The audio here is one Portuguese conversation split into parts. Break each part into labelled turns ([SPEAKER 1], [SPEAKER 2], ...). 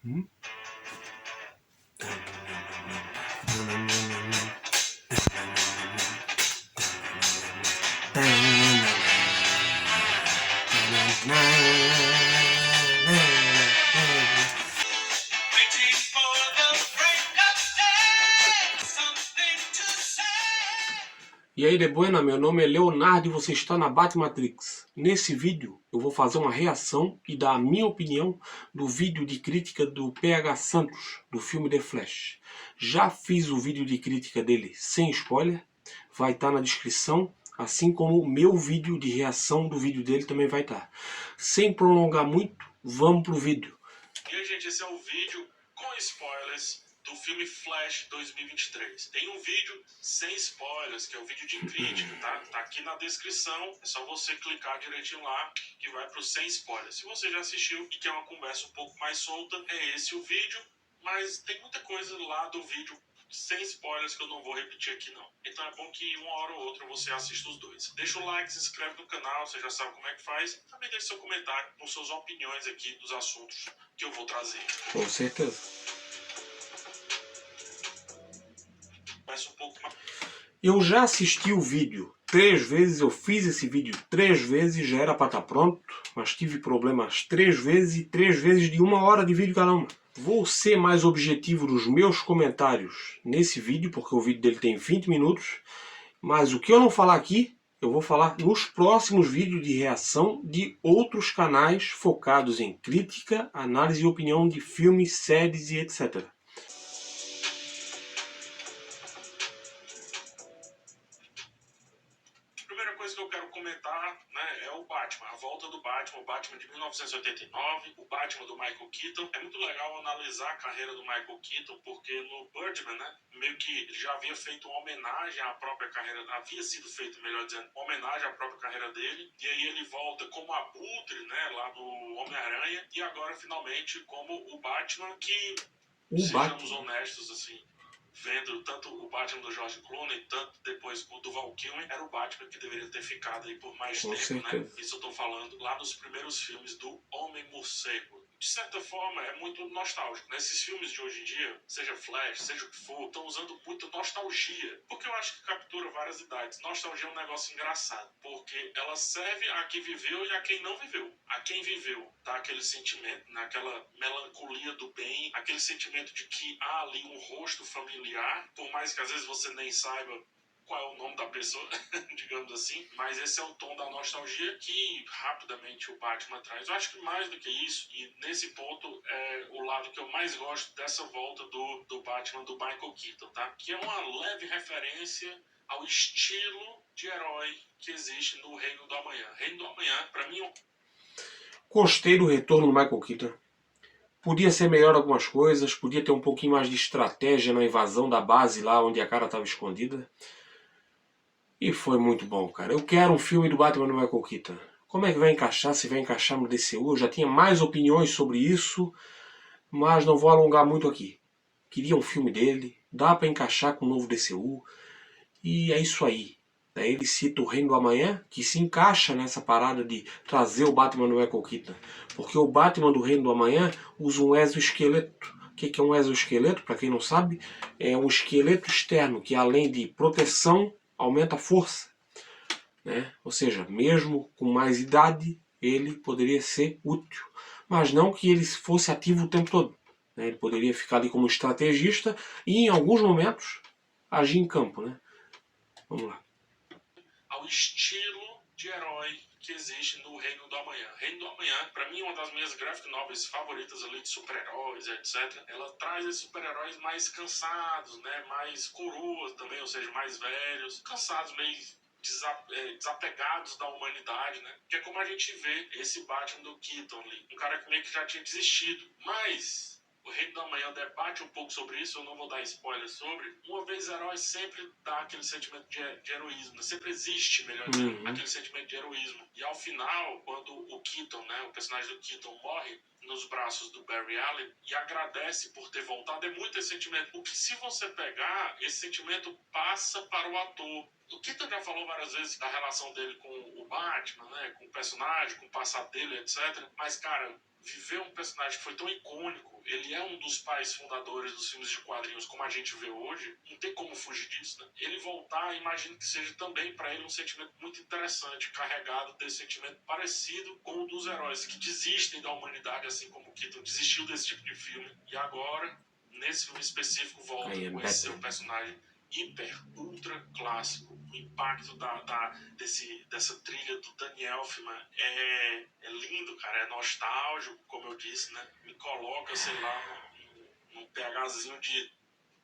[SPEAKER 1] Hum? E aí, de buena, meu nome é Leonardo e você está na Batmatrix. Nesse vídeo eu vou fazer uma reação e dar a minha opinião do vídeo de crítica do PH Santos, do filme The Flash. Já fiz o vídeo de crítica dele sem spoiler, vai estar na descrição, assim como o meu vídeo de reação do vídeo dele também vai estar. Sem prolongar muito, vamos pro vídeo.
[SPEAKER 2] E aí, gente, esse é o vídeo com spoilers do filme Flash 2023. Tem um vídeo sem spoilers, que é o vídeo de crítica, tá? Tá aqui na descrição, é só você clicar direitinho lá, que vai pro sem spoilers. Se você já assistiu e quer uma conversa um pouco mais solta, é esse o vídeo, mas tem muita coisa lá do vídeo sem spoilers que eu não vou repetir aqui não. Então é bom que uma hora ou outra você assista os dois. Deixa o like, se inscreve no canal, você já sabe como é que faz. Também deixe seu comentário com suas opiniões aqui dos assuntos que eu vou trazer.
[SPEAKER 1] Com certeza.
[SPEAKER 2] Peço um pouco mais.
[SPEAKER 1] Eu já assisti o vídeo 3 vezes, eu fiz esse vídeo 3 vezes, já era para estar pronto, mas tive problemas 3 vezes e 3 vezes de 1 hora de vídeo cada uma. Vou ser mais objetivo nos meus comentários nesse vídeo, porque o vídeo dele tem 20 minutos, mas o que eu não falar aqui, eu vou falar nos próximos vídeos de reação de outros canais focados em crítica, análise e opinião de filmes, séries e etc.
[SPEAKER 2] Primeira coisa que eu quero comentar, né, é o Batman, a volta do Batman, o Batman de 1989, o Batman do Michael Keaton. É muito legal analisar a carreira do Michael Keaton, porque no Birdman, né, meio que ele já havia feito uma homenagem à própria carreira, havia sido feito, melhor dizendo, uma homenagem à própria carreira dele, e aí ele volta como Abutre, né, lá do Homem-Aranha, e agora finalmente como o Batman que, sejamos honestos, assim, vendo tanto o Batman do George Clooney, tanto depois o do Val Kilmer, era o Batman que deveria ter ficado aí por mais tempo,
[SPEAKER 1] certeza.
[SPEAKER 2] né? Isso eu tô falando lá nos primeiros filmes do Homem-Morcego. De certa forma, é muito nostálgico. Nesses filmes de hoje em dia, seja Flash, seja o que for, estão usando muito nostalgia. Porque eu acho que captura várias idades. Nostalgia é um negócio engraçado. Porque ela serve a quem viveu e a quem não viveu. A quem viveu, dá aquele sentimento, naquela melancolia do bem, aquele sentimento de que há ali um rosto familiar, por mais que às vezes você nem saiba qual é o nome da pessoa, digamos assim, mas esse é o tom da nostalgia que rapidamente o Batman traz. Eu acho que mais do que isso, e nesse ponto é o lado que eu mais gosto dessa volta do Batman do Michael Keaton, tá? Que é uma leve referência ao estilo de herói que existe no Reino do Amanhã. Reino do Amanhã, pra mim,
[SPEAKER 1] Gostei do retorno do Michael Keaton. Podia ser melhor algumas coisas, podia ter um pouquinho mais de estratégia na invasão da base lá onde a cara estava escondida. E foi muito bom, cara. Eu quero um filme do Batman do Michael Keaton. Como é que vai encaixar? Se vai encaixar no DCU? Eu já tinha mais opiniões sobre isso, mas não vou alongar muito aqui. Queria um filme dele, dá para encaixar com o novo DCU, e é isso aí. Daí ele cita o Reino do Amanhã, que se encaixa nessa parada de trazer o Batman do Michael Keaton. Porque o Batman do Reino do Amanhã usa um exoesqueleto. O que é um exoesqueleto? Para quem não sabe, é um esqueleto externo que, além de proteção, aumenta a força. Né? Ou seja, mesmo com mais idade, ele poderia ser útil. Mas não que ele fosse ativo o tempo todo. Né? Ele poderia ficar ali como estrategista e, em alguns momentos, agir em campo. Né? Vamos lá.
[SPEAKER 2] Ao estilo de herói que existe no Reino do Amanhã. Reino do Amanhã, para mim, é uma das minhas graphic novels favoritas ali de super-heróis, etc. Ela traz esses super-heróis mais cansados, né? Mais coroas também, ou seja, mais velhos, cansados, meio desapegados da humanidade, né? Que é como a gente vê esse Batman do Keaton ali. Um cara que meio que já tinha desistido. Mas o Reino do Amanhã debate um pouco sobre isso, eu não vou dar spoiler sobre. Uma vez herói sempre dá aquele sentimento de heroísmo, né? Sempre existe, melhor dizendo, aquele sentimento de heroísmo. E ao final, quando o Keaton, né, o personagem do Keaton morre nos braços do Barry Allen e agradece por ter voltado, é muito esse sentimento. O que, se você pegar, esse sentimento passa para o ator. O Keaton já falou várias vezes da relação dele com o Batman, né, com o personagem, com o passado dele, etc. Mas, cara, viver um personagem que foi tão icônico, ele é um dos pais fundadores dos filmes de quadrinhos como a gente vê hoje, não tem como fugir disso, né? Ele voltar, imagino que seja também para ele um sentimento muito interessante, carregado desse sentimento parecido com o dos heróis que desistem da humanidade, assim como o Keaton desistiu desse tipo de filme, e agora, nesse filme específico, volta
[SPEAKER 1] I
[SPEAKER 2] a
[SPEAKER 1] am
[SPEAKER 2] conhecer um
[SPEAKER 1] Batman.
[SPEAKER 2] personagem hiper, ultra clássico. O impacto dessa trilha do Danny Elfman é lindo, cara, é nostálgico, como eu disse, né? Me coloca, sei lá, num PHzinho de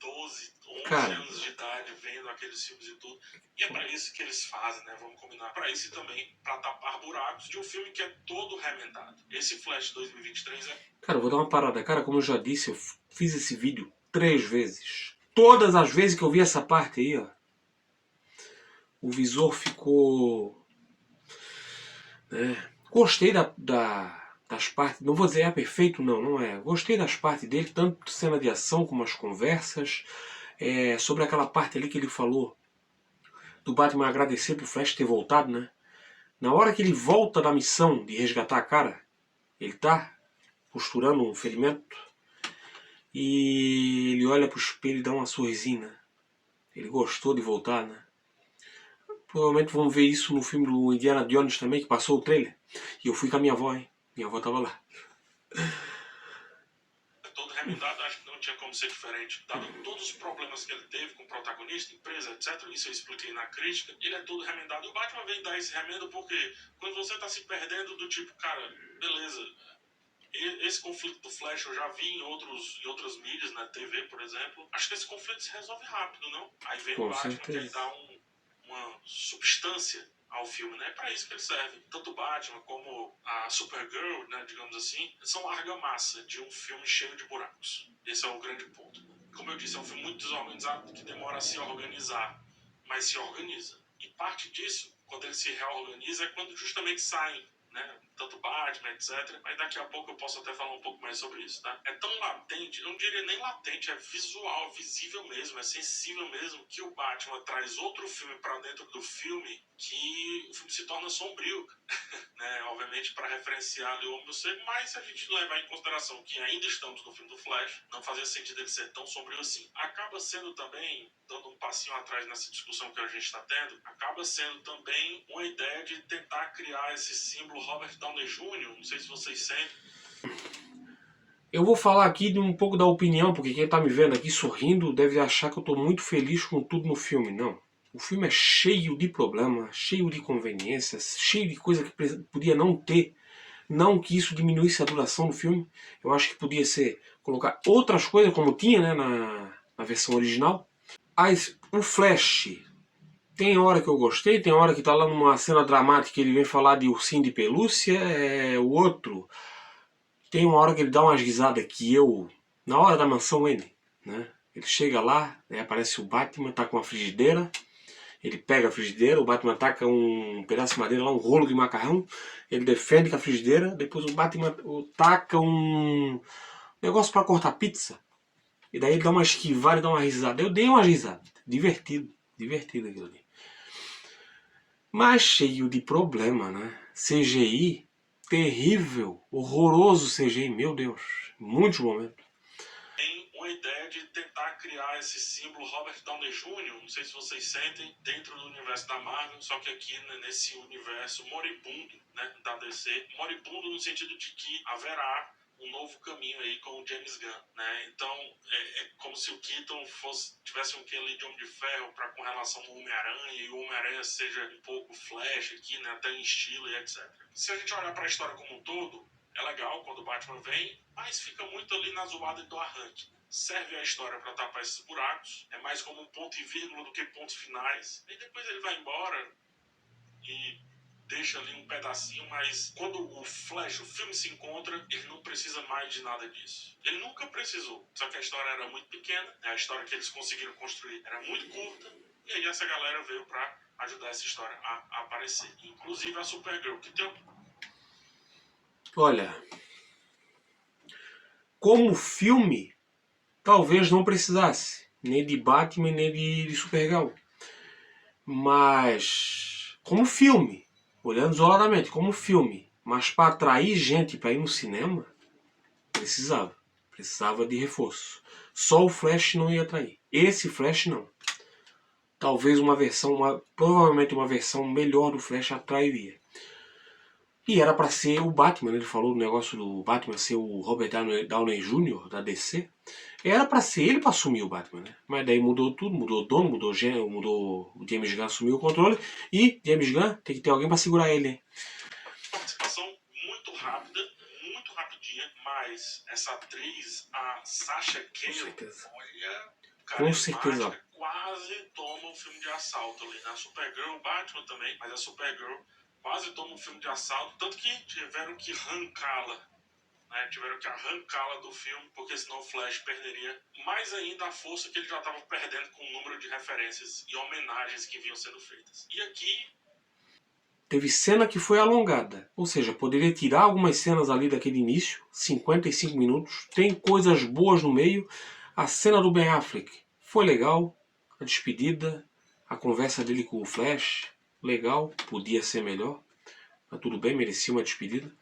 [SPEAKER 2] 12, 11
[SPEAKER 1] Cara,
[SPEAKER 2] anos de idade, vendo aqueles filmes e tudo. E é pra isso que eles fazem, né? Vamos combinar. Pra isso e também pra tapar buracos de um filme que é todo remendado. Esse Flash 2023 é...
[SPEAKER 1] cara, eu vou dar uma parada. Cara, como eu já disse, eu fiz esse vídeo 3 vezes. Todas as vezes que eu vi essa parte aí, ó, o visor ficou... Gostei das partes, não vou dizer é perfeito, não é. Gostei das partes dele, tanto cena de ação como as conversas. Sobre aquela parte ali que ele falou do Batman agradecer pro Flash ter voltado, né? Na hora que ele volta da missão de resgatar a cara, ele tá costurando um ferimento e ele olha pro espelho e dá uma sorrisinha. Ele gostou de voltar, né? Provavelmente vamos ver isso no filme do Indiana Jones também, que passou o trailer. E eu fui com a minha avó, hein? Minha avó tava lá.
[SPEAKER 2] todo remendado, acho que não tinha como ser diferente. Dado todos os problemas que ele teve com o protagonista, empresa, etc., isso eu expliquei na crítica, ele é todo remendado. E o Batman vem dar esse remendo porque quando você tá se perdendo do tipo, cara, beleza, esse conflito do Flash eu já vi em outras mídias, na TV, por exemplo. Acho que esse conflito se resolve rápido, não? Aí vem o Batman que aí dá uma substância ao filme, né? É pra isso que ele serve. Tanto o Batman como a Supergirl, né, digamos assim, são argamassa de um filme cheio de buracos. Esse é o grande ponto. Como eu disse, é um filme muito desorganizado que demora a se organizar, mas se organiza. E parte disso, quando ele se reorganiza, é quando justamente saem, né, tanto Batman, etc. Mas daqui a pouco eu posso até falar um pouco mais sobre isso, tá? É tão latente, eu não diria nem latente, é visual, visível mesmo, é sensível mesmo, que o Batman traz outro filme pra dentro do filme que o filme se torna sombrio, né? Obviamente para referenciar ali o Homem Morcego, mas se a gente levar em consideração que ainda estamos no filme do Flash, não fazia sentido ele ser tão sombrio assim. Acaba sendo também, dando um passinho atrás nessa discussão que a gente está tendo, acaba sendo também uma ideia de tentar criar esse símbolo Robert Downey Jr., não sei se vocês sentem.
[SPEAKER 1] Eu vou falar aqui de um pouco da opinião, porque quem tá me vendo aqui sorrindo deve achar que eu tô muito feliz com tudo no filme. Não. O filme é cheio de problemas, cheio de conveniências, cheio de coisa que podia não ter. Não que isso diminuísse a duração do filme. Eu acho que podia ser colocar outras coisas, como tinha, né, na versão original. Mas o Flash, tem hora que eu gostei, tem hora que tá lá numa cena dramática ele vem falar de ursinho de pelúcia, o outro... Tem uma hora que ele dá umas risadas que eu... Na hora da mansão Wayne, né? Ele chega lá, né, aparece o Batman, tá com a frigideira. Ele pega a frigideira, o Batman taca um pedaço de madeira lá, um rolo de macarrão. Ele defende com a frigideira. Depois o Batman taca um negócio pra cortar pizza. E daí ele dá uma esquivada e dá uma risada. Eu dei uma risada. Divertido. Divertido aquilo ali. Mas cheio de problema, né? CGI... terrível, horroroso CGI, meu Deus, muitos momentos.
[SPEAKER 2] Tem uma ideia de tentar criar esse símbolo Robert Downey Jr., não sei se vocês sentem, dentro do universo da Marvel, só que aqui, né, nesse universo moribundo, né, da DC, moribundo no sentido de que haverá um novo caminho aí com o James Gunn, né? Então é como se o Keaton tivesse um quê ali de Homem de Ferro para com relação ao Homem-Aranha, e o Homem-Aranha seja um pouco Flash aqui, né, até em estilo e etc. Se a gente olhar para a história como um todo, é legal quando o Batman vem, mas fica muito ali na zoada do arranque. Serve a história para tapar esses buracos, é mais como um ponto e vírgula do que pontos finais. E depois ele vai embora e deixa ali um pedacinho, mas quando o Flash, o filme se encontra, ele não precisa mais de nada disso. Ele nunca precisou, só que a história era muito pequena, a história que eles conseguiram construir era muito curta, e aí essa galera veio para ajudar essa história a aparecer. Inclusive a Supergirl, que tem...
[SPEAKER 1] Olha, como filme, talvez não precisasse, nem de Batman, nem de Supergirl. Mas, como filme, olhando isoladamente, como filme, Mas para atrair gente para ir no cinema, precisava de reforço. Só o Flash não ia atrair. Esse Flash não. Talvez provavelmente uma versão melhor do Flash atrairia. E era para ser o Batman, ele falou do negócio do Batman ser o Robert Downey Jr. da DC. Era para ser ele para assumir o Batman, né? Mas daí mudou tudo, mudou o dono, mudou o James Gunn, assumiu o controle. E James Gunn tem que ter alguém para segurar ele, hein?
[SPEAKER 2] Participação muito rápida, muito rapidinha, mas essa atriz, a Sasha Calle, olha,
[SPEAKER 1] com certeza.
[SPEAKER 2] Quase toma um filme de assalto ali. Na Supergirl, o Batman também, mas a Supergirl quase toma um filme de assalto, tanto que tiveram que arrancá-la. Né? Tiveram que arrancá-la do filme, porque senão o Flash perderia mais ainda a força que ele já estava perdendo com o número de referências e homenagens que vinham sendo feitas. E aqui
[SPEAKER 1] teve cena que foi alongada, ou seja, poderia tirar algumas cenas ali daquele início, 55 minutos, tem coisas boas no meio. A cena do Ben Affleck foi legal, a despedida, a conversa dele com o Flash, legal, podia ser melhor, mas tudo bem, merecia uma despedida.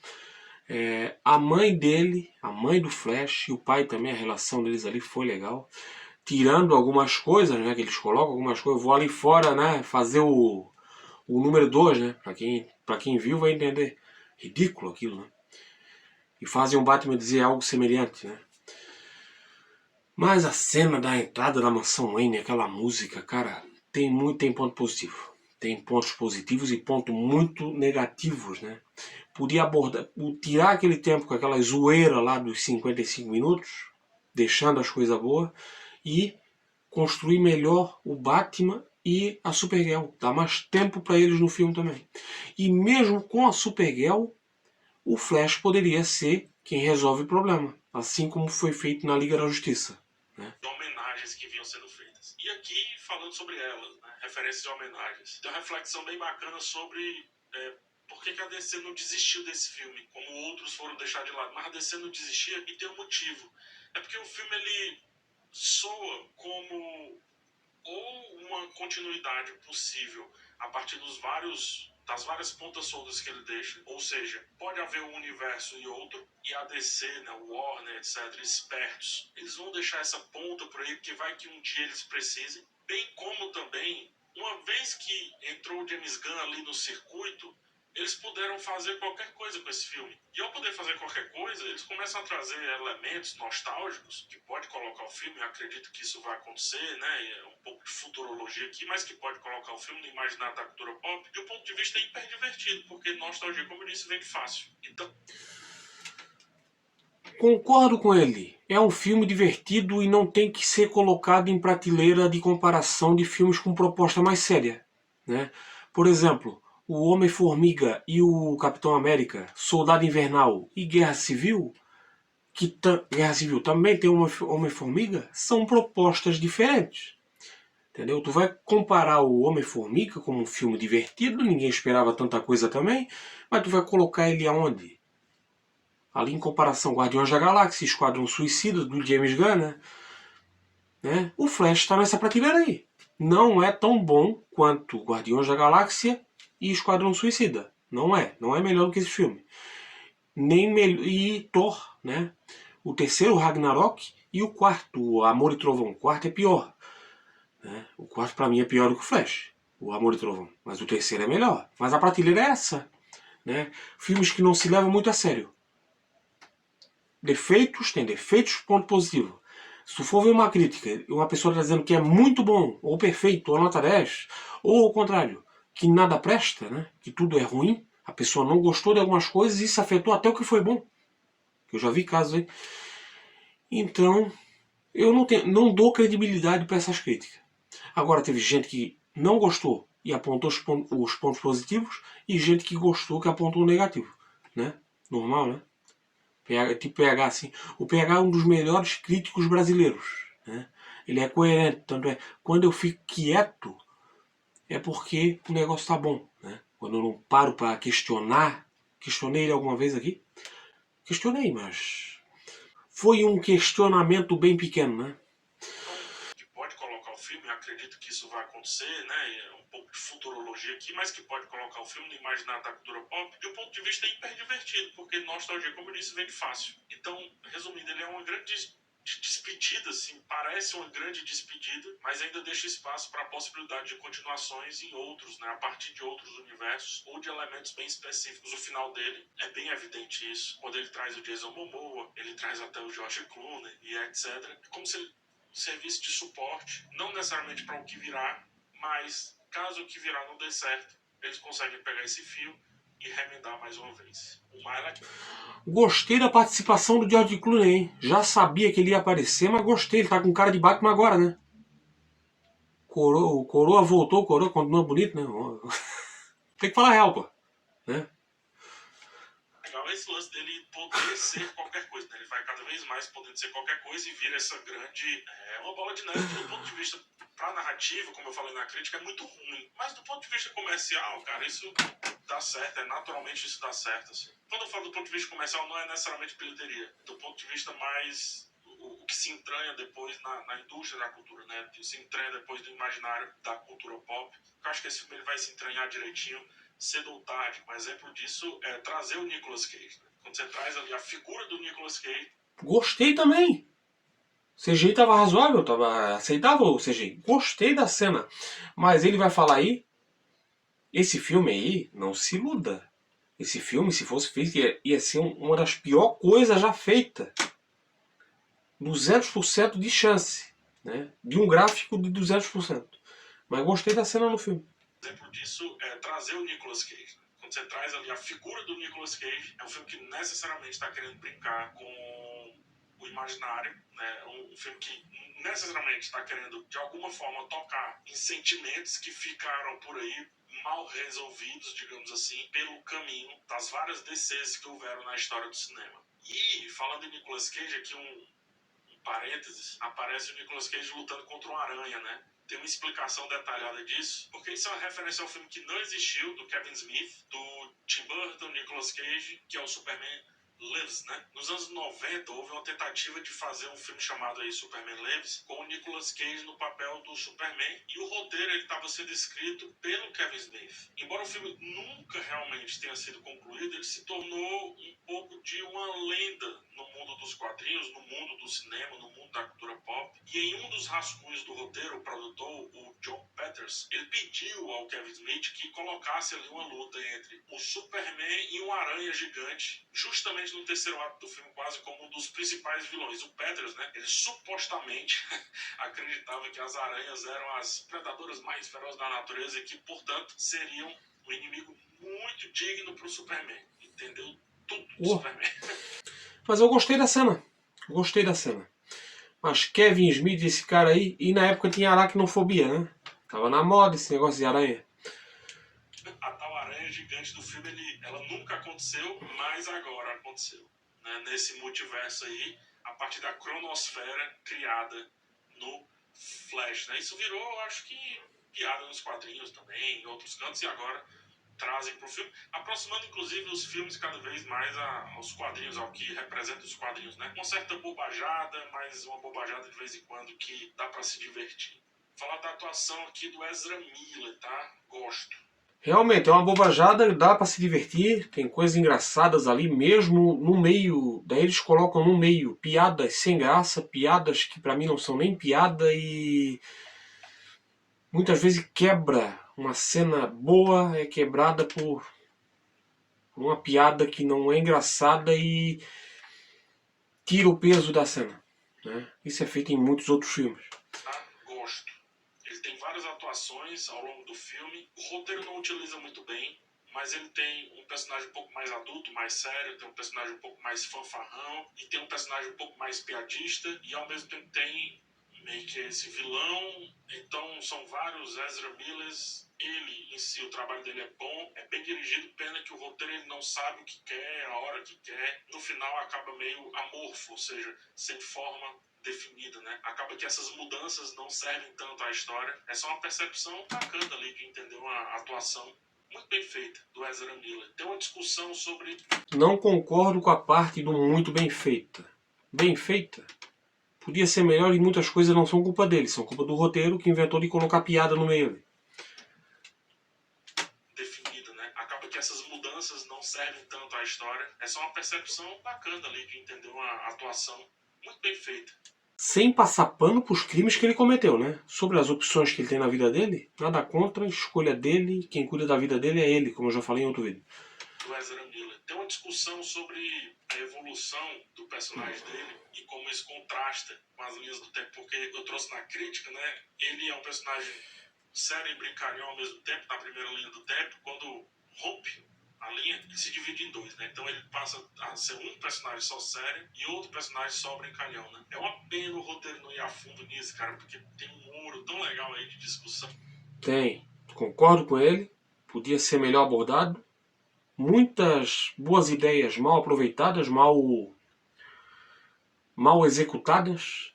[SPEAKER 1] A mãe dele, a mãe do Flash e o pai também, a relação deles ali foi legal. Tirando algumas coisas, né, que eles colocam, algumas coisas, eu vou ali fora, né, fazer o número 2, né, pra quem viu vai entender. Ridículo aquilo, né. E fazem o Batman dizer algo semelhante, né. Mas a cena da entrada da mansão Wayne, aquela música, cara, tem ponto positivo. Tem pontos positivos e pontos muito negativos, né? Podia tirar aquele tempo com aquela zoeira lá dos 55 minutos, deixando as coisas boas, e construir melhor o Batman e a Supergirl. Dá mais tempo para eles no filme também. E mesmo com a Supergirl, o Flash poderia ser quem resolve o problema, assim como foi feito na Liga da Justiça. Né?
[SPEAKER 2] Homenagens que vinham sendo feitas. E aqui, falando sobre elas, né, referências e homenagens, tem uma reflexão bem bacana sobre por que a DC não desistiu desse filme, como outros foram deixados de lado. Mas a DC não desistia e tem um motivo. É porque o filme ele soa como ou uma continuidade possível a partir das várias pontas soltas que ele deixa, ou seja, pode haver um universo e outro, e a DC, né, o Warner, etc., espertos, eles vão deixar essa ponta por aí, porque vai que um dia eles precisem, bem como também, uma vez que entrou o James Gunn ali no circuito, eles puderam fazer qualquer coisa com esse filme. E ao poder fazer qualquer coisa, eles começam a trazer elementos nostálgicos que pode colocar o filme, eu acredito que isso vai acontecer, né? É um pouco de futurologia aqui, mas que pode colocar o filme no imaginário da cultura pop. E o ponto de vista é hiper divertido, porque nostalgia, como eu disse, vem de fácil. Então,
[SPEAKER 1] concordo com ele. É um filme divertido e não tem que ser colocado em prateleira de comparação de filmes com proposta mais séria. Né? Por exemplo, o Homem-Formiga e o Capitão América, Soldado Invernal e Guerra Civil, Guerra Civil também tem Homem-Formiga, são propostas diferentes. Entendeu? Tu vai comparar o Homem-Formiga como um filme divertido, ninguém esperava tanta coisa também, mas tu vai colocar ele aonde? Ali em comparação Guardiões da Galáxia, Esquadrão Suicida, do James Gunn, né? O Flash está nessa prateleira aí. Não é tão bom quanto Guardiões da Galáxia e Esquadrão Suicida. Não é melhor do que esse filme. E Thor, né? O terceiro, Ragnarok, e o quarto, o Amor e Trovão. O quarto é pior. Né? O quarto pra mim é pior do que o Flash, o Amor e Trovão. Mas o terceiro é melhor. Mas a prateleira é essa. Né? Filmes que não se levam muito a sério. Defeitos, tem defeitos, ponto positivo. Se tu for ver uma crítica e uma pessoa está dizendo que é muito bom, ou perfeito, ou nota 10, ou ao contrário, que nada presta, né? Que tudo é ruim, a pessoa não gostou de algumas coisas e isso afetou até o que foi bom. Eu já vi casos aí. Então, eu não dou credibilidade para essas críticas. Agora, teve gente que não gostou e apontou os pontos positivos e gente que gostou que apontou o negativo. Né? Normal, né? Tipo PH, assim. O PH é um dos melhores críticos brasileiros. Né? Ele é coerente. Tanto é, quando eu fico quieto, é porque o negócio tá bom. Né? Quando eu não paro para questionar, questionei ele alguma vez aqui? Questionei, mas foi um questionamento bem pequeno, né?
[SPEAKER 2] que pode colocar o filme, eu acredita que isso vai acontecer, né? É um pouco de futurologia aqui, mas que pode colocar o filme no imaginário da cultura pop de um ponto de vista hiper divertido, porque nostalgia, como eu disse, vem de fácil. Então, resumindo, ele é uma grande de despedida, assim, parece uma grande despedida, mas ainda deixa espaço para a possibilidade de continuações em outros, né, a partir de outros universos ou de elementos bem específicos. O final dele é bem evidente isso, quando ele traz o Jason Momoa, ele traz até o George Clooney e etc. É como se ele serviço de suporte, não necessariamente para o que virá, mas caso o que virá não dê certo, eles conseguem pegar esse fio e remendar mais uma vez. O Myla...
[SPEAKER 1] Gostei da participação do George Clooney, hein? Já sabia que ele ia aparecer, mas gostei. Ele tá com cara de Batman agora, né? O Coroa voltou, o Coroa continua bonito, né? Tem que falar real, pô. Né?
[SPEAKER 2] Legal esse lance dele poder ser qualquer coisa, né? Ele vai cada vez mais podendo ser qualquer coisa e vira essa grande... uma bola de neve que do ponto de vista pra narrativa, como eu falei na crítica, é muito ruim. Mas do ponto de vista comercial, cara, isso dá certo, naturalmente isso dá certo, assim. Quando eu falo do ponto de vista comercial, não é necessariamente bilheteria. Do ponto de vista mais... o que se entranha depois na indústria da cultura, né? Se entranha depois do imaginário da cultura pop. Eu acho que esse filme ele vai se entranhar direitinho, cedo ou tarde. Um exemplo disso é trazer o Nicolas Cage, né? Quando você traz ali a figura do Nicolas Cage.
[SPEAKER 1] Gostei também. CGI tava razoável, tava aceitável o CGI. Gostei da cena. Mas ele vai falar aí, esse filme aí, não se iluda. Esse filme, se fosse feito, ia ser uma das piores coisas já feitas. 200% de chance, né? De um gráfico de 200%. Mas gostei da cena no filme.
[SPEAKER 2] Exemplo disso é trazer o Nicolas Cage, né? Quando você traz ali a figura do Nicolas Cage, é um filme que necessariamente está querendo brincar com o imaginário, né? Um filme que necessariamente está querendo, de alguma forma, tocar em sentimentos que ficaram por aí mal resolvidos, digamos assim, pelo caminho das várias DCs que houveram na história do cinema. E, falando em Nicolas Cage, aqui um parênteses, aparece o Nicolas Cage lutando contra uma aranha, né? Tem uma explicação detalhada disso, porque isso é uma referência ao filme que não existiu, do Kevin Smith, do Tim Burton, Nicolas Cage, que é o Superman Lives, né? Nos anos 90 houve uma tentativa de fazer um filme chamado aí Superman Lives, com o Nicolas Cage no papel do Superman, e o roteiro ele estava sendo escrito pelo Kevin Smith. Embora o filme nunca realmente tenha sido concluído, ele se tornou um pouco de uma lenda no mundo dos quadrinhos, no mundo do cinema, no mundo da cultura pop. E em um dos rascunhos do roteiro, o produtor, o John Peters, ele pediu ao Kevin Smith que colocasse ali uma luta entre o Superman e um aranha gigante, justamente no terceiro ato do filme, quase como um dos principais vilões. O Peters, né, ele supostamente acreditava que as aranhas eram as predadoras mais ferozes da natureza e que, portanto, seriam um inimigo muito digno para o Superman. Entendeu tudo do Superman.
[SPEAKER 1] Mas eu gostei da cena. Gostei da cena. Mas Kevin Smith, esse cara aí, e na época tinha aracnofobia, né? Tava na moda esse negócio de aranha.
[SPEAKER 2] A tal aranha gigante do filme, ela nunca aconteceu, mas agora aconteceu. Né? Nesse multiverso aí, a partir da cronosfera criada no Flash. Né? Isso virou, eu acho que, piada nos quadrinhos também, em outros cantos, e agora trazem para o filme, aproximando inclusive os filmes cada vez mais aos quadrinhos, ao que representa os quadrinhos, né? Uma certa bobajada, mas uma bobajada de vez em quando que dá para se divertir. Falar da atuação aqui do Ezra Miller, tá? Gosto.
[SPEAKER 1] Realmente, é uma bobajada, dá pra se divertir, tem coisas engraçadas ali, mesmo no meio, daí eles colocam no meio piadas sem graça, piadas que pra mim não são nem piada e muitas vezes quebra uma cena boa, é quebrada por uma piada que não é engraçada e tira o peso da cena, né? Isso é feito em muitos outros filmes.
[SPEAKER 2] Tá? Gosto. Ele tem várias atuações ao longo do filme. O roteiro não utiliza muito bem, mas ele tem um personagem um pouco mais adulto, mais sério, tem um personagem um pouco mais fanfarrão, e tem um personagem um pouco mais piadista, e ao mesmo tempo tem meio que esse vilão. Então são vários Ezra Millers. Ele em si, o trabalho dele é bom, é bem dirigido, pena que o roteiro ele não sabe o que quer, a hora que quer. No final acaba meio amorfo, ou seja, sem forma definida, né? Acaba que essas mudanças não servem tanto à história. É só uma percepção bacana ali de entender uma atuação muito bem feita do Ezra Miller. Tem uma discussão sobre...
[SPEAKER 1] Não concordo com a parte do muito bem feita. Bem feita? podia ser melhor e muitas coisas não são culpa dele, são culpa do roteiro que inventou de colocar piada no meio.
[SPEAKER 2] Definida, né? Acaba que essas mudanças não servem tanto à história. É só uma percepção bacana ali de entender uma atuação muito bem feita.
[SPEAKER 1] Sem passar pano pros crimes que ele cometeu, né? Sobre as opções que ele tem na vida dele, nada contra, a escolha dele, quem cuida da vida dele é ele, como eu já falei em outro vídeo.
[SPEAKER 2] Do Ezra Miller. Tem uma discussão sobre a evolução do personagem dele e como isso contrasta com as linhas do tempo, porque eu trouxe na crítica, né? Ele é um personagem sério e brincalhão ao mesmo tempo, na primeira linha do tempo. Quando rompe a linha, ele se divide em dois, né? Então ele passa a ser um personagem só sério e outro personagem só brincalhão, né? É uma pena o roteiro não ir a fundo nisso, cara, porque tem um muro tão legal aí de discussão.
[SPEAKER 1] Tem, concordo com ele, podia ser melhor abordado. Muitas boas ideias mal aproveitadas, mal executadas.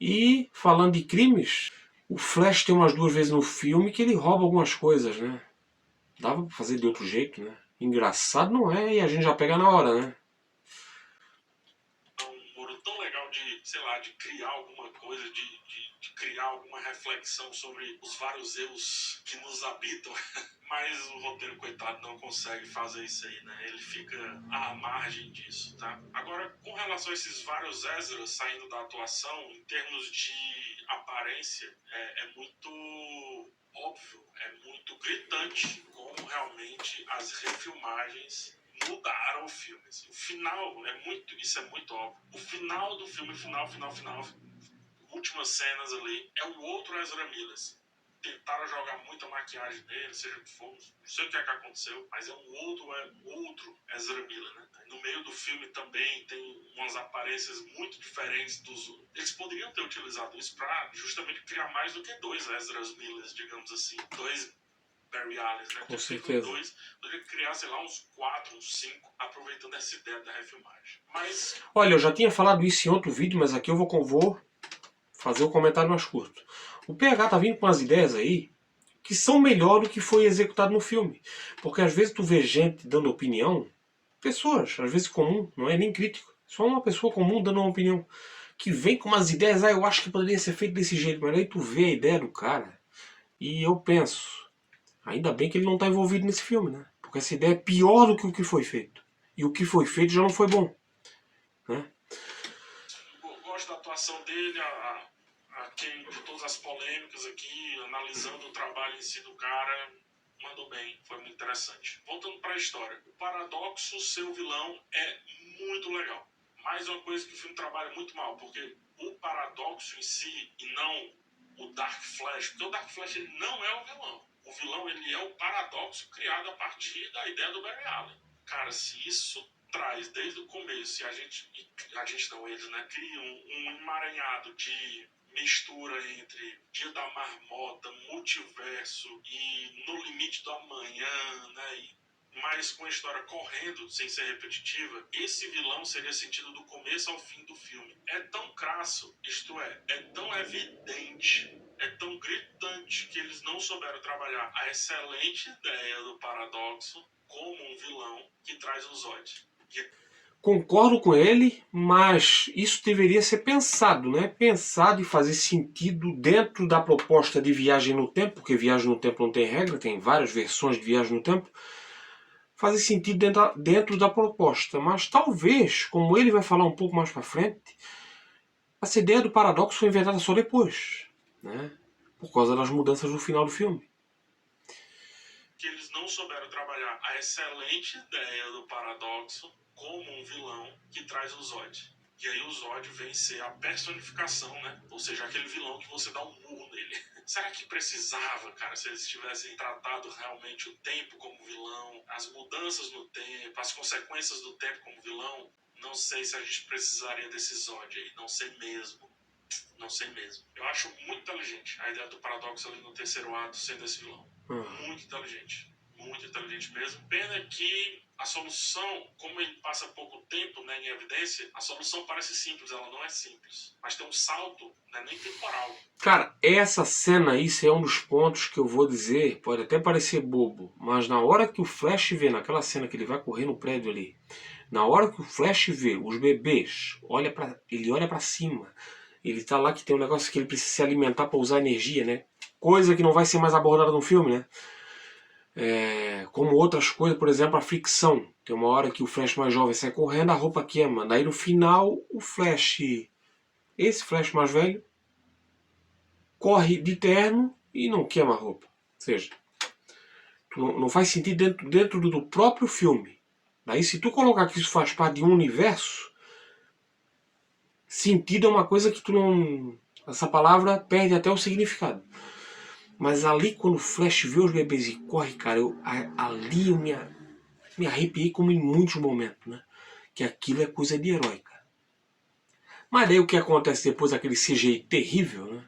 [SPEAKER 1] E falando de crimes, o Flash tem umas 2 vezes no filme que ele rouba algumas coisas, né? Dava pra fazer de outro jeito, né? Engraçado não é, e a gente já pega na hora, né?
[SPEAKER 2] É um muro tão legal de, sei lá, de criar alguma coisa, de criar alguma reflexão sobre os vários erros que nos habitam. Mas o roteiro, coitado, não consegue fazer isso aí, né? Ele fica à margem disso, tá? Agora, com relação a esses vários Ezras saindo da atuação, em termos de aparência, é muito óbvio, é muito gritante como realmente as refilmagens mudaram o filme. Assim. O final isso é muito óbvio. O final do filme, final, últimas cenas ali, é um outro Ezra Miller. Tentaram jogar muita maquiagem nele, seja o que for, não sei o que é que aconteceu, mas é um outro Ezra Miller, né? No meio do filme também tem umas aparências muito diferentes dos... Eles poderiam ter utilizado isso para justamente criar mais do que 2 Ezra Millers, digamos assim. 2 Barry Allen, né?
[SPEAKER 1] Com certeza.
[SPEAKER 2] Poderia criar, sei lá, uns 4, uns 5, aproveitando essa ideia da refilmagem. Mas...
[SPEAKER 1] Olha, eu já tinha falado isso em outro vídeo, mas aqui eu vou fazer o comentário mais curto. O PH tá vindo com umas ideias aí que são melhor do que foi executado no filme. Porque às vezes tu vê gente dando opinião, pessoas, às vezes comum, não é nem crítico, só uma pessoa comum dando uma opinião, que vem com umas ideias, eu acho que poderia ser feito desse jeito, mas aí tu vê a ideia do cara, e eu penso, ainda bem que ele não tá envolvido nesse filme, né? Porque essa ideia é pior do que o que foi feito. E o que foi feito já não foi bom. Né?
[SPEAKER 2] Eu gosto da atuação dele, de todas as polêmicas aqui, analisando o trabalho em si do cara, mandou bem, foi muito interessante. Voltando para a história, o Paradoxo, seu vilão, é muito legal. Mais uma coisa que o filme trabalha muito mal, porque o Paradoxo em si, e não o Dark Flash, porque o Dark Flash ele não é o vilão. O vilão ele é o paradoxo criado a partir da ideia do Barry Allen. Cara, se isso traz desde o começo, e a gente não, eles, né, criam um emaranhado de mistura entre Dia da Marmota, multiverso e No Limite do Amanhã, né, mas com a história correndo, sem ser repetitiva, esse vilão seria sentido do começo ao fim do filme. É tão crasso, isto é tão evidente, é tão gritante que eles não souberam trabalhar a excelente ideia do paradoxo como um vilão que traz o Zod.
[SPEAKER 1] Concordo com ele, mas isso deveria ser pensado, né? Pensado e fazer sentido dentro da proposta de viagem no tempo, porque viagem no tempo não tem regra, tem várias versões de viagem no tempo. Fazer sentido dentro da proposta, mas talvez, como ele vai falar um pouco mais para frente, essa ideia do paradoxo foi inventada só depois, né? Por causa das mudanças no final do filme.
[SPEAKER 2] Que eles não souberam trabalhar a excelente ideia do paradoxo como um vilão que traz o Zod. E aí o Zod vem ser a personificação, né? Ou seja, aquele vilão que você dá um murro nele. Será que precisava, cara, se eles tivessem tratado realmente o tempo como vilão, as mudanças no tempo, as consequências do tempo como vilão? Não sei se a gente precisaria desse Zod aí, não sei mesmo. Não sei mesmo. Eu acho muito inteligente a ideia do paradoxo ali no terceiro ato sendo esse vilão. Muito inteligente. Muito inteligente mesmo. Pena que a solução, como ele passa pouco tempo, né, em evidência, a solução parece simples, ela não é simples. Mas tem um salto, né, nem temporal.
[SPEAKER 1] Cara, essa cena, isso é um dos pontos que eu vou dizer, pode até parecer bobo, mas na hora que o Flash vê, naquela cena que ele vai correr no prédio ali, na hora que o Flash vê os bebês, ele olha pra cima, Ele tá lá que tem um negócio que ele precisa se alimentar para usar energia, né? Coisa que não vai ser mais abordada no filme, né? Como outras coisas, por exemplo, a fricção. Tem uma hora que o Flash mais jovem sai correndo, a roupa queima. Daí no final, esse Flash mais velho, corre de terno e não queima a roupa. Ou seja, não faz sentido dentro do próprio filme. Daí se tu colocar que isso faz parte de um universo, sentido é uma coisa que tu não... Essa palavra perde até o significado. Mas ali quando o Flash vê os bebês e corre, cara, ali eu me arrepiei como em muitos momentos, né? Que aquilo é coisa de herói, cara. Mas daí o que acontece depois, aquele CGI terrível, né?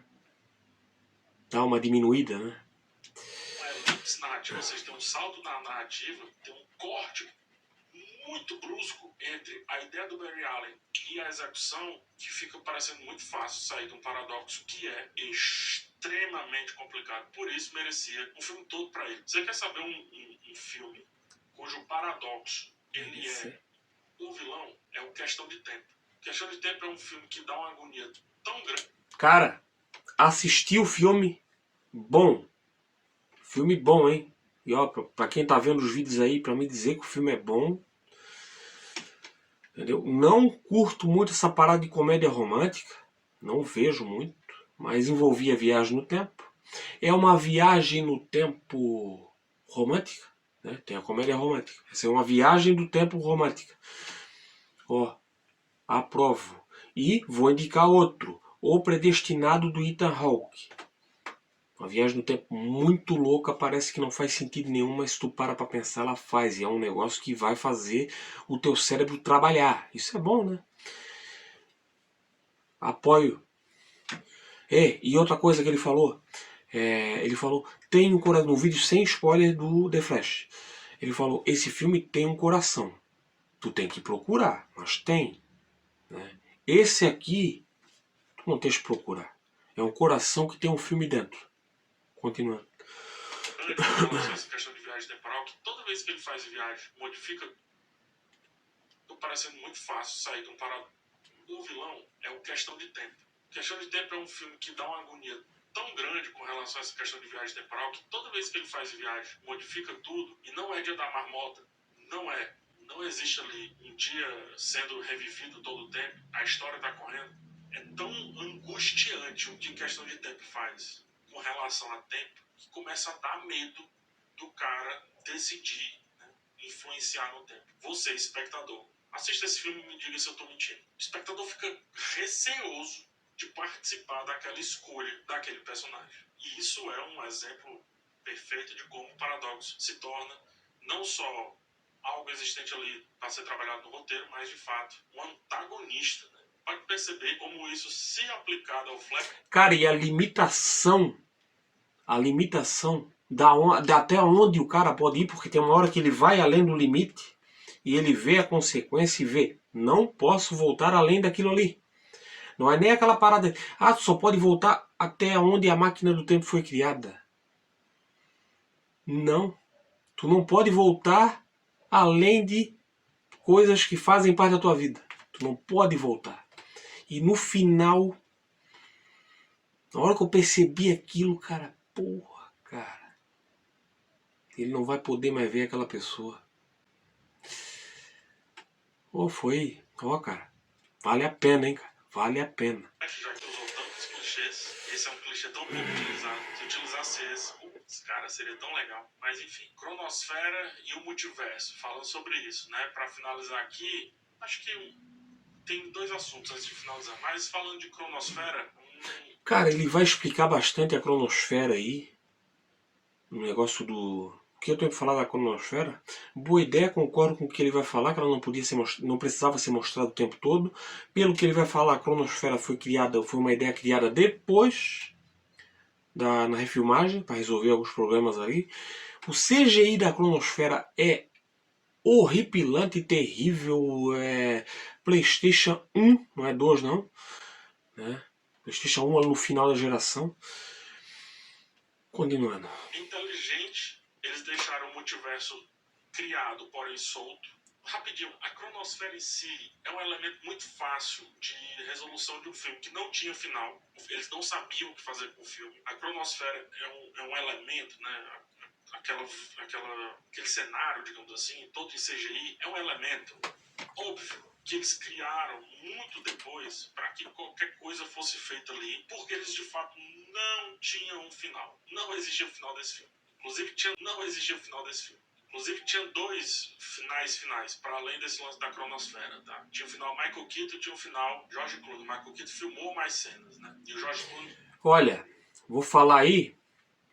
[SPEAKER 1] Dá uma diminuída, né?
[SPEAKER 2] Narrativa, ou seja, tem um salto na narrativa, tem um corte muito brusco entre a ideia do Barry Allen e a execução, que fica parecendo muito fácil sair de um paradoxo que é extremamente complicado. Por isso merecia um filme todo para ele. Você quer saber um filme cujo paradoxo ele é o vilão? É o Questão de Tempo. Questão de Tempo é um filme que dá uma agonia tão grande.
[SPEAKER 1] Cara, assisti o filme, bom. Filme bom, hein? E ó, pra quem tá vendo os vídeos aí, pra me dizer que o filme é bom. Entendeu? Não curto muito essa parada de comédia romântica. Não vejo muito. Mas envolvia viagem no tempo. É uma viagem no tempo romântica. Né? Tem a comédia romântica. Essa é uma viagem do tempo romântica. Ó, aprovo. E vou indicar outro. O Predestinado, do Ethan Hawke. Uma viagem no tempo muito louca, parece que não faz sentido nenhum, mas se tu para pra pensar, ela faz. E é um negócio que vai fazer o teu cérebro trabalhar. Isso é bom, né? Apoio. E outra coisa que ele falou. Tem um coração, no vídeo sem spoiler do The Flash. Ele falou, esse filme tem um coração. Tu tem que procurar, mas tem. Né? Esse aqui, tu não tens que procurar. É um coração que tem um filme dentro. Continuando.
[SPEAKER 2] Essa questão de viagem temporal, que toda vez que ele faz viagem, modifica. Tô parecendo muito fácil sair de um paradoxo. O vilão é o Questão de Tempo. Questão de Tempo é um filme que dá uma agonia tão grande com relação a essa questão de viagem temporal, que toda vez que ele faz viagem, modifica tudo, e não é dia da marmota, não é. Não existe ali um dia sendo revivido todo o tempo, a história tá correndo. É tão angustiante o que Questão de Tempo faz com relação a tempo, que começa a dar medo do cara decidir, né, influenciar no tempo. Você, espectador, assista esse filme e me diga se eu tô mentindo. O espectador fica receoso de participar daquela escolha daquele personagem. E isso é um exemplo perfeito de como o paradoxo se torna não só algo existente ali para ser trabalhado no roteiro, mas de fato um antagonista. Né? Pode perceber como isso, se aplicado ao Flash...
[SPEAKER 1] Cara, e a limitação até onde o cara pode ir, porque tem uma hora que ele vai além do limite e ele vê a consequência e vê, não posso voltar além daquilo ali. Não é nem aquela parada, tu só pode voltar até onde a máquina do tempo foi criada. Não, tu não pode voltar além de coisas que fazem parte da tua vida. Tu não pode voltar. E no final, na hora que eu percebi aquilo, cara, porra, cara, ele não vai poder mais ver aquela pessoa. Cara, vale a pena, hein, cara, vale a pena.
[SPEAKER 2] Já que usou tantos clichês, esse é um clichê tão pouco utilizado. Se utilizasse esse, cara, seria tão legal. Mas enfim, Cronosfera e o Multiverso, falando sobre isso, né? Pra finalizar aqui, acho que tem dois assuntos antes de finalizar, mas falando de Cronosfera...
[SPEAKER 1] Cara, ele vai explicar bastante a Cronosfera aí, o negócio do... O que eu tenho que falar da Cronosfera? Boa ideia, concordo com o que ele vai falar, que ela não precisava ser mostrada o tempo todo. Pelo que ele vai falar, a Cronosfera foi uma ideia criada depois na refilmagem, para resolver alguns problemas aí. O CGI da Cronosfera é horripilante, terrível, PlayStation 1, não é 2 não, né? PlayStation 1 no final da geração. Continuando.
[SPEAKER 2] Inteligente, eles deixaram o multiverso criado, porém solto, Rapidinho, a cronosfera em si é um elemento muito fácil de resolução de um filme que não tinha final. Eles não sabiam o que fazer com o filme. A cronosfera é um elemento, né? Aquele cenário, digamos assim, todo em CGI, é um elemento óbvio que eles criaram muito depois para que qualquer coisa fosse feita ali, porque eles de fato não tinham um final. Não existia o final desse filme. Não existia o final desse filme. Inclusive tinha dois finais, para além desse lance da cronosfera, tá? Tinha o final Michael Keaton e tinha o final George Clooney. Michael Keaton filmou mais cenas, né? E o George Clooney...
[SPEAKER 1] Olha, vou falar aí,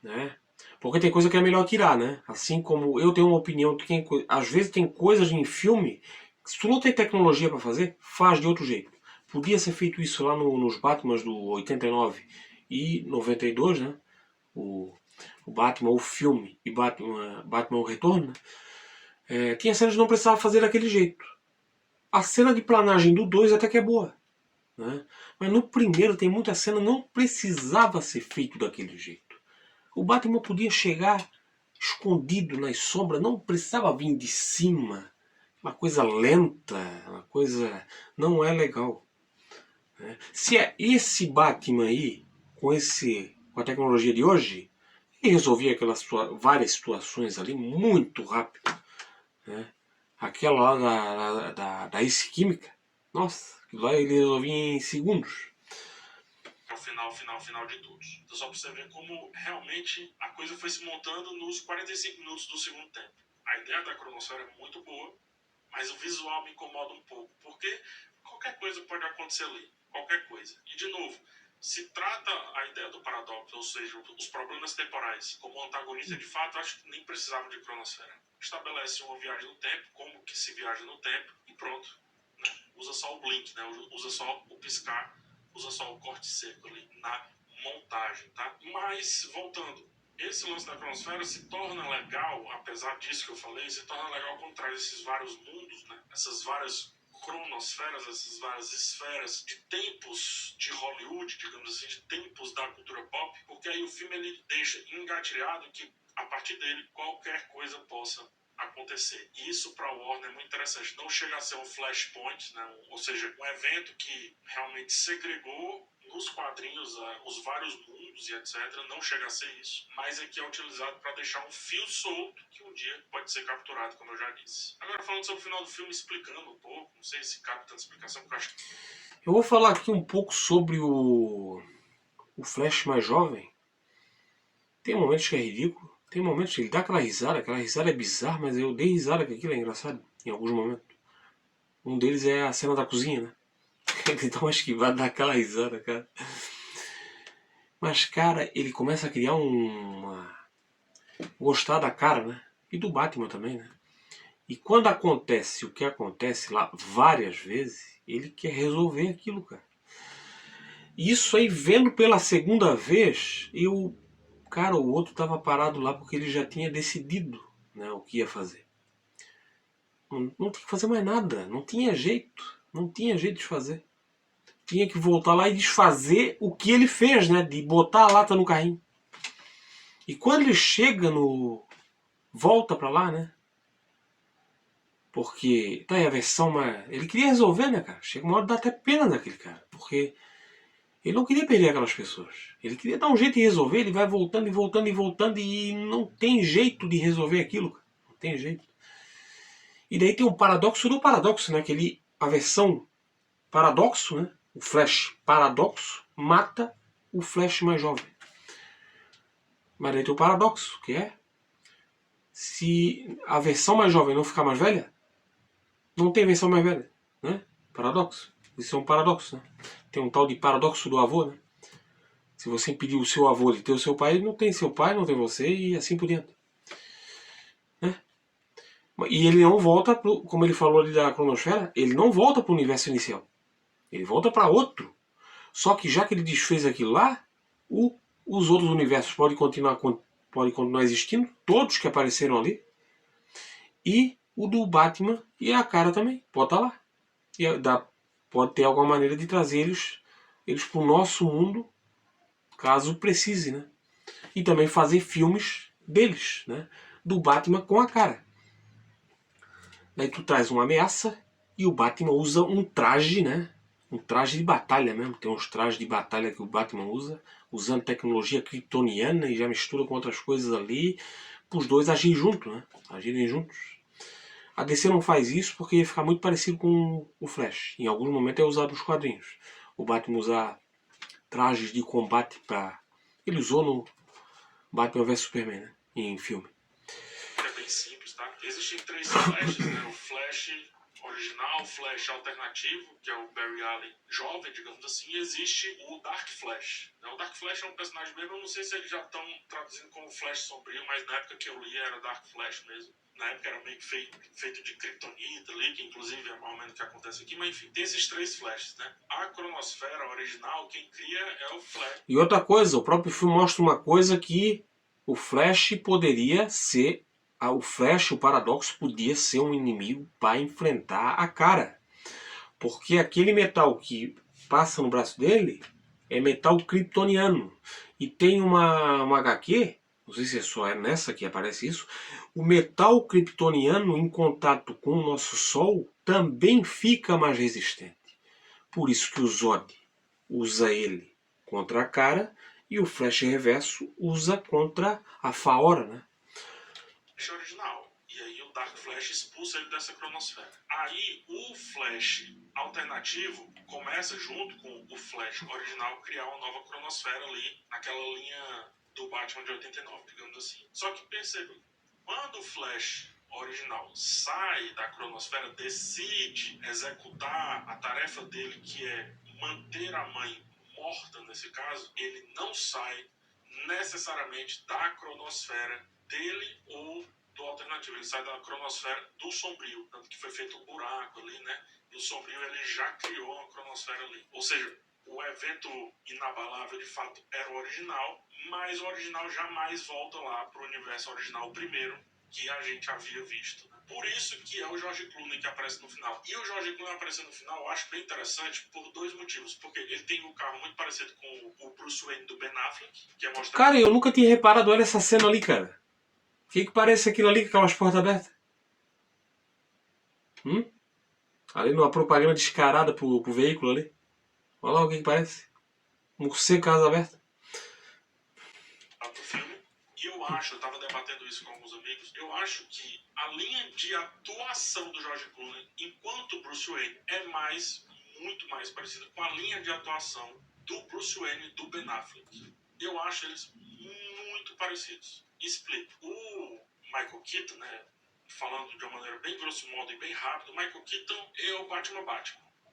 [SPEAKER 1] né? Porque tem coisa que é melhor tirar, né? Assim como eu tenho uma opinião de quem... Às vezes tem coisas em filme que se tu não tem tecnologia para fazer, faz de outro jeito. Podia ser feito isso lá nos Batmans do 89 e 92, né? O Batman, o filme, e Batman o Retorno, né? Tinha cenas que não precisava fazer daquele jeito. A cena de planagem do 2 até que é boa, né? Mas no primeiro tem muita cena que não precisava ser feito daquele jeito. O Batman podia chegar escondido nas sombras, não precisava vir de cima. Uma coisa lenta, uma coisa... não é legal, né? Se é esse Batman aí, com a tecnologia de hoje, ele resolvia várias situações ali muito rápido, né? Aquela lá da Ace Química, nossa, aquilo lá ele resolvia em segundos.
[SPEAKER 2] É o final de todos. Então só pra você ver como realmente a coisa foi se montando nos 45 minutos do segundo tempo. A ideia da cronosfera é muito boa, mas o visual me incomoda um pouco, porque qualquer coisa pode acontecer ali. Qualquer coisa. E de novo, se trata a ideia do paradoxo, ou seja, os problemas temporais, como antagonista de fato, acho que nem precisava de cronosfera. Estabelece uma viagem no tempo, como que se viaja no tempo, e pronto. Né? Usa só o blink, né? Usa só o piscar, usa só o corte seco ali na montagem, tá? Mas, voltando, esse lance da cronosfera se torna legal, apesar disso que eu falei, se torna legal quando traz esses vários mundos, né? Essas várias cronosferas, essas várias esferas de tempos de Hollywood, digamos assim, de tempos da cultura pop, porque aí o filme ele deixa engatilhado que a partir dele qualquer coisa possa acontecer. E isso para Warner é muito interessante. Não chega a ser um flashpoint, né? Ou seja, um evento que realmente segregou nos quadrinhos os vários mundos e etc. Não chega a ser isso, mas é que é utilizado para deixar um fio solto que um dia pode ser capturado, como eu já disse. Agora falando sobre o final do filme, explicando um pouco, não sei se cabe tanta explicação, porque eu acho que...
[SPEAKER 1] Eu vou falar aqui um pouco sobre o Flash mais jovem. Tem momentos que é ridículo, tem momentos que ele dá aquela risada é bizarra, mas eu dei risada que aquilo é engraçado, em alguns momentos. Um deles é a cena da cozinha, né? Ele dá uma esquivada, dá aquela risada, cara. Mas, cara, ele começa a criar gostar da cara, né? E do Batman também, né? E quando acontece o que acontece lá várias vezes, ele quer resolver aquilo, cara. E isso aí, vendo pela segunda vez, cara, o outro tava parado lá porque ele já tinha decidido, né, o que ia fazer. Não tinha que fazer mais nada, não tinha jeito. Não tinha jeito de fazer. Tinha que voltar lá e desfazer o que ele fez, né? De botar a lata no carrinho. E quando ele chega no... volta pra lá, né? Porque tá aí a versão mais... ele queria resolver, né, cara? Chega uma hora dá até pena daquele cara. Porque ele não queria perder aquelas pessoas. Ele queria dar um jeito de resolver. Ele vai voltando e voltando e voltando. E não tem jeito de resolver aquilo, cara. Não tem jeito. E daí tem um paradoxo do paradoxo, né? Que a versão paradoxo, né? O Flash paradoxo mata o Flash mais jovem. Mas daí tem o paradoxo, que é... se a versão mais jovem não ficar mais velha, não tem versão mais velha, né? Paradoxo. Isso é um paradoxo, né? Tem um tal de paradoxo do avô, né? Se você impedir o seu avô de ter o seu pai, ele não tem seu pai, não tem você e assim por diante, né? E ele não volta, como ele falou ali da cronosfera, ele não volta para o universo inicial. Ele volta para outro. Só que já que ele desfez aquilo lá, os outros universos podem continuar existindo, todos que apareceram ali, e o do Batman e a cara também, pode estar lá. E pode ter alguma maneira de trazer eles para o nosso mundo, caso precise, né? E também fazer filmes deles, né? Do Batman com a cara. Daí tu traz uma ameaça e o Batman usa um traje, né? Um traje de batalha mesmo. Tem uns trajes de batalha que o Batman usa, usando tecnologia kryptoniana e já mistura com outras coisas ali, para os dois agirem juntos, né? Agirem juntos. A DC não faz isso porque ia ficar muito parecido com o Flash. Em alguns momentos é usado nos quadrinhos. O Batman usar trajes de combate para... Ele usou no Batman vs Superman, né? Em filme.
[SPEAKER 2] É bem simples, tá? Existem 3 Flashes, né? O Flash original, o Flash alternativo, que é o Barry Allen jovem, digamos assim, e existe o Dark Flash. O Dark Flash é um personagem mesmo, eu não sei se eles já estão traduzindo como Flash sombrio, mas na época que eu li era Dark Flash mesmo. Na época era meio que feito de kryptonita ali, que inclusive é mais ou menos o que acontece aqui, mas enfim, tem esses 3 Flashes, né? A cronosfera original, quem cria é o Flash.
[SPEAKER 1] E outra coisa, o próprio filme mostra uma coisa que o Flash poderia ser... O Flash, o Paradoxo, podia ser um inimigo para enfrentar a cara. Porque aquele metal que passa no braço dele é metal kryptoniano. E tem uma HQ, não sei se é só nessa que aparece isso, o metal kryptoniano em contato com o nosso Sol também fica mais resistente. Por isso que o Zod usa ele contra a cara e o Flash Reverso usa contra a Faora, né?
[SPEAKER 2] Original. E aí o Dark Flash expulsa ele dessa cronosfera. Aí o Flash alternativo começa junto com o Flash original criar uma nova cronosfera ali naquela linha do Batman de 89, digamos assim. Só que perceba, quando o Flash original sai da cronosfera, decide executar a tarefa dele, que é manter a mãe morta nesse caso, ele não sai necessariamente da cronosfera dele ou do alternativo. Ele sai da cronosfera do sombrio, tanto que foi feito um buraco ali, né? E o sombrio ele já criou uma cronosfera ali. Ou seja, o evento inabalável de fato era o original, mas o original jamais volta lá para o universo original primeiro que a gente havia visto. Né? Por isso que é o George Clooney que aparece no final. E o George Clooney aparecendo no final eu acho bem interessante por 2 motivos. Porque ele tem um carro muito parecido com o Bruce Wayne do Ben Affleck, que é mostrado...
[SPEAKER 1] Cara, eu nunca tinha reparado, olha essa cena ali, cara. O que parece aquilo ali com aquelas portas abertas? Ali numa propaganda descarada pro veículo ali. Olha lá o que parece. Um morcego com asas abertas.
[SPEAKER 2] Pro filme. E eu acho, eu tava debatendo isso com alguns amigos, eu acho que a linha de atuação do George Clooney enquanto Bruce Wayne é muito mais parecida com a linha de atuação do Bruce Wayne do Ben Affleck. Eu acho eles muito parecidos. Explico. O Michael Keaton, né, falando de uma maneira bem grosso modo e bem rápido, o Michael Keaton é o Batman.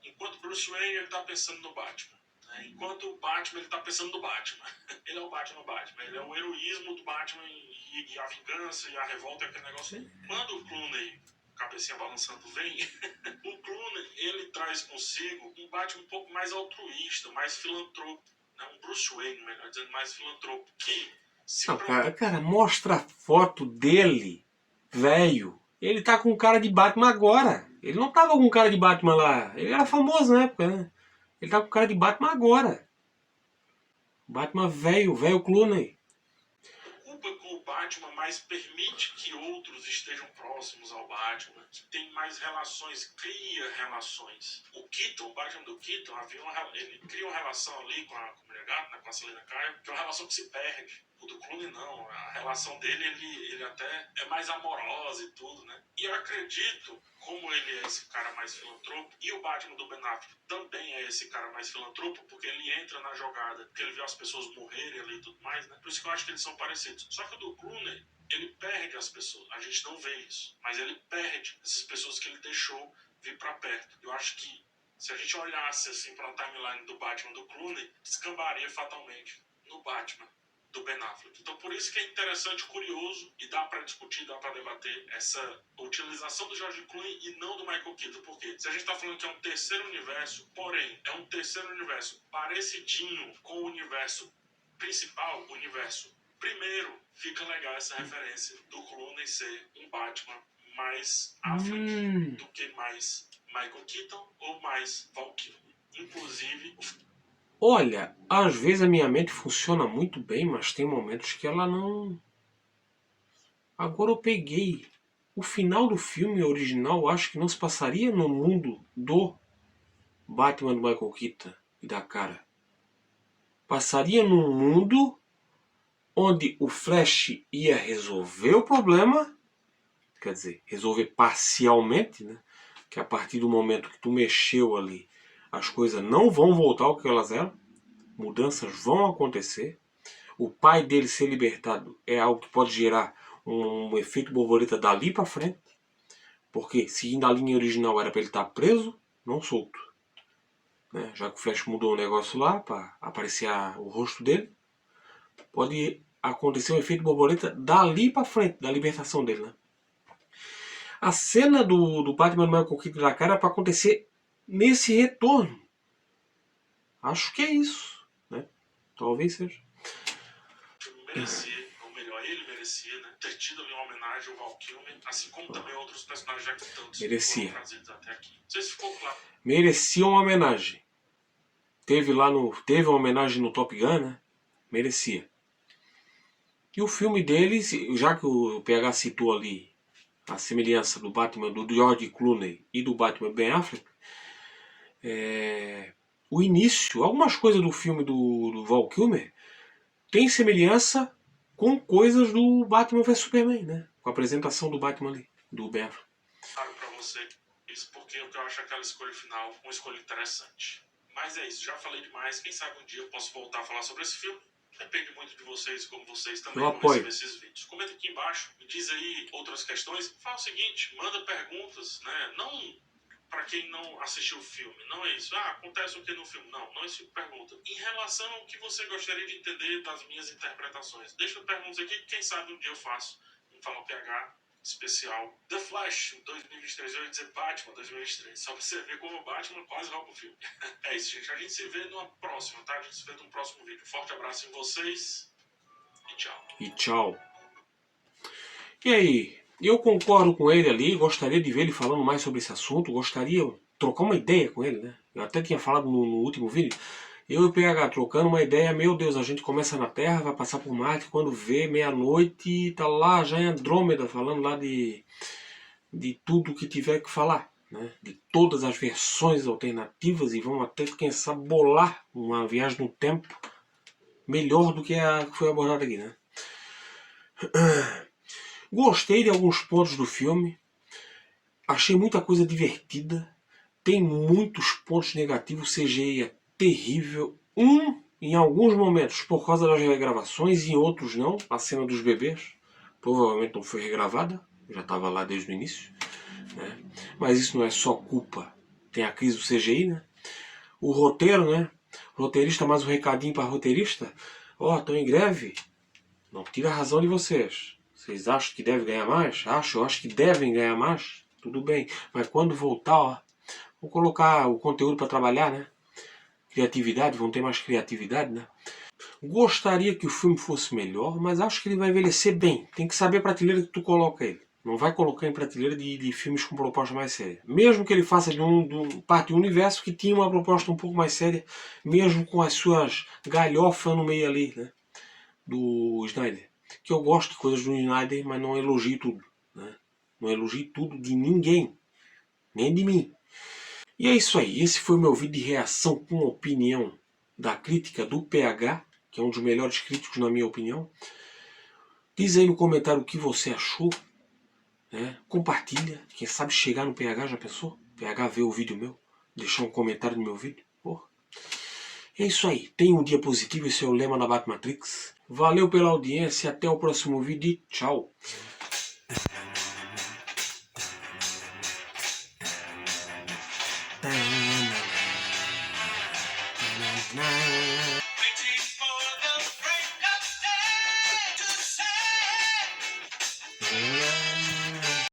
[SPEAKER 2] Enquanto Bruce Wayne ele tá pensando no Batman. Enquanto o Batman ele tá pensando no Batman. Ele é o Batman. Ele é o heroísmo do Batman e a vingança e a revolta e aquele negócio. Quando o Clooney, cabecinha balançando, vem, o Clooney ele traz consigo um Batman um pouco mais altruísta, mais filantropo. Né? Um Bruce Wayne, melhor dizendo, mais filantropo. Que se
[SPEAKER 1] não, cara, mostra a foto dele, velho. Ele tá com cara de Batman agora. Ele não tava com cara de Batman lá. Ele era famoso na época, né? Ele tá com cara de Batman agora. Batman velho Clooney.
[SPEAKER 2] Culpa com o Batman, mas permite que outros estejam próximos ao Batman, que tem mais relações, cria relações. O Keaton, o Batman do Keaton, ele cria uma relação ali com a Mulher Gato, né, com a Selina Kyle, que é uma relação que se perde. O do Clooney não, a relação dele, ele até é mais amorosa e tudo, né? E eu acredito, como ele é esse cara mais filantropo, e o Batman do Ben Affleck também é esse cara mais filantropo, porque ele entra na jogada, porque ele vê as pessoas morrerem ali e tudo mais, né? Por isso que eu acho que eles são parecidos. Só que o do Clooney, ele perde as pessoas. A gente não vê isso, mas ele perde essas pessoas que ele deixou vir pra perto. Eu acho que se a gente olhasse assim para a timeline do Batman do Clooney, descambaria fatalmente no Batman do Ben Affleck. Então por isso que é interessante, curioso e dá para discutir, dá para debater essa utilização do George Clooney e não do Michael Keaton. Porque se a gente está falando que é um terceiro universo, porém é um terceiro universo parecidinho com o universo principal, o universo primeiro, fica legal essa referência do Clooney ser um Batman mais Affleck do que mais Michael Keaton ou mais Val Kilmer. Inclusive...
[SPEAKER 1] Olha, às vezes a minha mente funciona muito bem, mas tem momentos que ela não... Agora eu peguei. o final do filme original eu acho que não se passaria no mundo do Batman do Michael Keaton e da cara. Passaria num mundo onde o Flash ia resolver o problema, quer dizer, resolver parcialmente, né? Que a partir do momento que tu mexeu ali, as coisas não vão voltar ao que elas eram, mudanças vão acontecer. O pai dele ser libertado é algo que pode gerar um efeito borboleta dali para frente, porque seguindo a linha original era para ele estar preso, não solto, né? Já que o Flash mudou o negócio lá para aparecer o rosto dele, pode acontecer um efeito borboleta dali para frente, da libertação dele, né? A cena do Batman no Michael Keaton da cara é para acontecer nesse retorno. Acho que é isso, né? Talvez seja.
[SPEAKER 2] Merecia, ou melhor, ele merecia, né? Ter tido ali uma homenagem ao Val Kilmer, assim como também outros personagens já que tantos
[SPEAKER 1] Merecia.
[SPEAKER 2] foram trazidos até aqui. Não sei se ficou claro.
[SPEAKER 1] Merecia uma homenagem. Teve uma homenagem no Top Gun, né? Merecia. E o filme deles, já que o PH citou ali a semelhança do Batman do George Clooney e do Batman Ben Affleck, o início, algumas coisas do filme do Val Kilmer tem semelhança com coisas do Batman vs Superman, né? Com a apresentação do Batman ali, do Ben Affleck.
[SPEAKER 2] Claro pra você, isso porque eu acho aquela escolha final uma escolha interessante. Mas é isso, já falei demais. Quem sabe um dia eu posso voltar a falar sobre esse filme. Depende muito de vocês, como vocês também vão receber esses vídeos. Comenta aqui embaixo, me diz aí outras questões. Fala o seguinte, manda perguntas, né? Não para quem não assistiu o filme, não é isso. Ah, acontece o que no filme? Não, não é isso que pergunta. Em relação ao que você gostaria de entender das minhas interpretações, deixa perguntas aqui, quem sabe um dia eu faço um Fala PH especial The Flash 2023, eu ia dizer Batman 2023, só pra você ver como o Batman quase rouba o filme. É isso, gente, a gente se vê numa próxima, tá? A gente se vê num próximo vídeo. Forte abraço em vocês e tchau.
[SPEAKER 1] E tchau. E aí, eu concordo com ele ali, gostaria de ver ele falando mais sobre esse assunto, gostaria de trocar uma ideia com ele, né? Eu até tinha falado no último vídeo, eu e o PH trocando uma ideia, meu Deus, a gente começa na Terra, vai passar por Marte, quando vê, meia-noite, tá lá já em Andrômeda, falando lá de tudo que tiver que falar, né? De todas as versões alternativas, e vamos até, quem sabe, bolar uma viagem no tempo melhor do que a que foi abordada aqui, né? Gostei de alguns pontos do filme, achei muita coisa divertida, tem muitos pontos negativos, o CGI é terrível, em alguns momentos por causa das regravações e em outros não, a cena dos bebês provavelmente não foi regravada, já estava lá desde o início, né? Mas isso não é só culpa, tem a crise do CGI, né? O roteiro, né? Roteirista, mais um recadinho para roteirista, estão em greve, não tira a razão de vocês. Vocês acham que devem ganhar mais? Eu acho que devem ganhar mais. Tudo bem. Mas quando voltar, vou colocar o conteúdo para trabalhar, né? Criatividade, vão ter mais criatividade, né? Gostaria que o filme fosse melhor, mas acho que ele vai envelhecer bem. Tem que saber a prateleira que tu coloca ele. Não vai colocar em prateleira de filmes com proposta mais séria. Mesmo que ele faça de parte de um universo que tinha uma proposta um pouco mais séria, mesmo com as suas galhofas no meio ali, né? Do Snyder. Que eu gosto de coisas do Snyder, mas não elogio tudo, né? Não elogio tudo de ninguém, nem de mim. E é isso aí, esse foi o meu vídeo de reação com opinião da crítica do PH, que é um dos melhores críticos na minha opinião. Diz aí no comentário o que você achou, né? Compartilha, quem sabe chegar no PH, já pensou? PH vê o vídeo meu, deixar um comentário no meu vídeo. Porra. É isso aí, tenha um dia positivo, esse é o lema da Batmatrix. Valeu pela audiência, até o próximo vídeo e tchau.